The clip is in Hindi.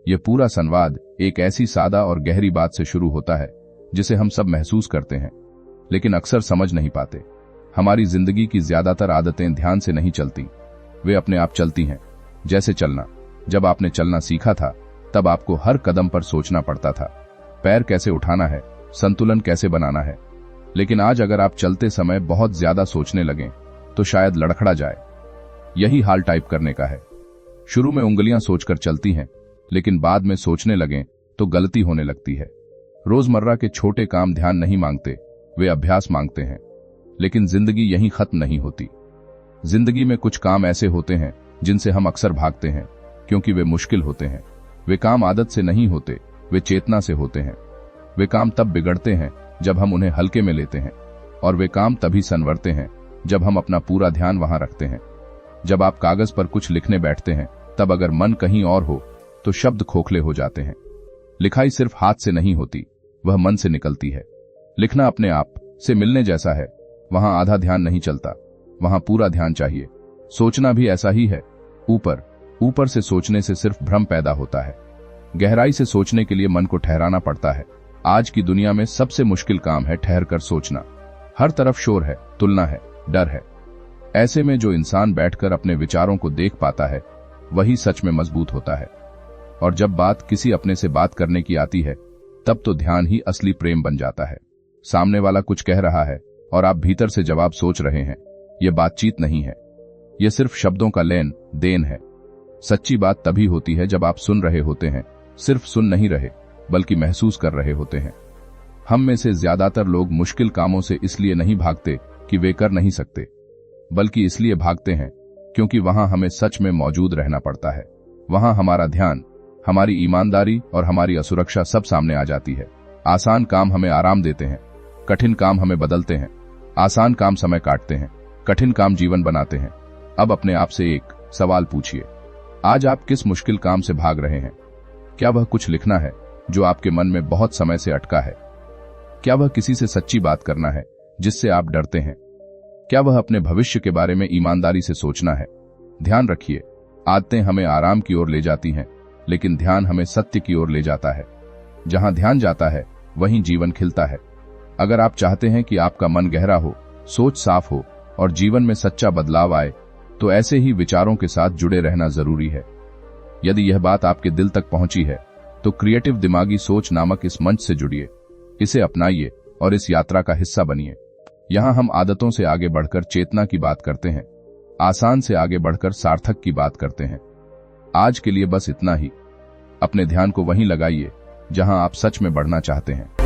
यह पूरा संवाद एक ऐसी सादा और गहरी बात से शुरू होता है जिसे हम सब महसूस करते हैं, लेकिन अक्सर समझ नहीं पाते। हमारी जिंदगी की ज्यादातर आदतें ध्यान से नहीं चलती, वे अपने आप चलती हैं। जैसे चलना। जब आपने चलना सीखा था तब आपको हर कदम पर सोचना पड़ता था, पैर कैसे उठाना है, संतुलन कैसे बनाना है। लेकिन आज अगर आप चलते समय बहुत ज्यादा सोचने लगें तो शायद लड़खड़ा जाए। यही हाल टाइप करने का है। शुरू में उंगलियां सोचकर चलती हैं, लेकिन बाद में सोचने लगें तो गलती होने लगती है। रोजमर्रा के छोटे काम ध्यान नहीं मांगते, वे अभ्यास मांगते हैं। लेकिन जिंदगी यहीं खत्म नहीं होती। जिंदगी में कुछ काम ऐसे होते हैं जिनसे हम अक्सर भागते हैं क्योंकि वे मुश्किल होते हैं। वे काम आदत से नहीं होते, वे चेतना से होते हैं। वे काम तब बिगड़ते हैं जब हम उन्हें हल्के में लेते हैं, और वे काम तभी संवरते हैं जब हम अपना पूरा ध्यान वहां रखते हैं। जब आप कागज पर कुछ लिखने बैठते हैं तब अगर मन कहीं और हो तो शब्द खोखले हो जाते हैं। लिखाई सिर्फ हाथ से नहीं होती, वह मन से निकलती है। लिखना अपने आप से मिलने जैसा है। वहां आधा ध्यान नहीं चलता, वहां पूरा ध्यान चाहिए। सोचना भी ऐसा ही है। ऊपर से सोचने से सिर्फ भ्रम पैदा होता है। गहराई से सोचने के लिए मन को ठहराना पड़ता है। आज की दुनिया में सबसे मुश्किल काम है ठहर कर सोचना। हर तरफ शोर है, तुलना है, डर है। ऐसे में जो इंसान बैठकर अपने विचारों को देख पाता है वही सच में मजबूत होता है। और जब बात किसी अपने से बात करने की आती है तब तो ध्यान ही असली प्रेम बन जाता है। सामने वाला कुछ कह रहा है और आप भीतर से जवाब सोच रहे हैं। यह बातचीत नहीं है, यह सिर्फ शब्दों का लेन देन है। सच्ची बात तभी होती है जब आप सुन रहे होते हैं, सिर्फ सुन नहीं रहे बल्कि महसूस कर रहे होते हैं। हम में से ज्यादातर लोग मुश्किल कामों से इसलिए नहीं भागते कि वे कर नहीं सकते, बल्कि इसलिए भागते हैं क्योंकि वहां हमें सच में मौजूद रहना पड़ता है। वहां हमारा ध्यान, हमारी ईमानदारी और हमारी असुरक्षा सब सामने आ जाती है। आसान काम हमें आराम देते हैं, कठिन काम हमें बदलते हैं। आसान काम समय काटते हैं, कठिन काम जीवन बनाते हैं। अब अपने आप से एक सवाल पूछिए, आज आप किस मुश्किल काम से भाग रहे हैं? क्या वह कुछ लिखना है जो आपके मन में बहुत समय से अटका है? क्या वह किसी से सच्ची बात करना है जिससे आप डरते हैं? क्या वह अपने भविष्य के बारे में ईमानदारी से सोचना है? ध्यान रखिए, आदतें हमें आराम की ओर ले जाती हैं, लेकिन ध्यान हमें सत्य की ओर ले जाता है। जहां ध्यान जाता है वहीं जीवन खिलता है। अगर आप चाहते हैं कि आपका मन गहरा हो, सोच साफ हो और जीवन में सच्चा बदलाव आए, तो ऐसे ही विचारों के साथ जुड़े रहना जरूरी है। यदि यह बात आपके दिल तक पहुंची है तो क्रिएटिव दिमागी सोच नामक इस मंच से जुड़िए, इसे अपनाइए और इस यात्रा का हिस्सा बनिए। यहां हम आदतों से आगे बढ़कर चेतना की बात करते हैं, आसान से आगे बढ़कर सार्थक की बात करते हैं। आज के लिए बस इतना ही। अपने ध्यान को वहीं लगाइए जहां आप सच में बढ़ना चाहते हैं।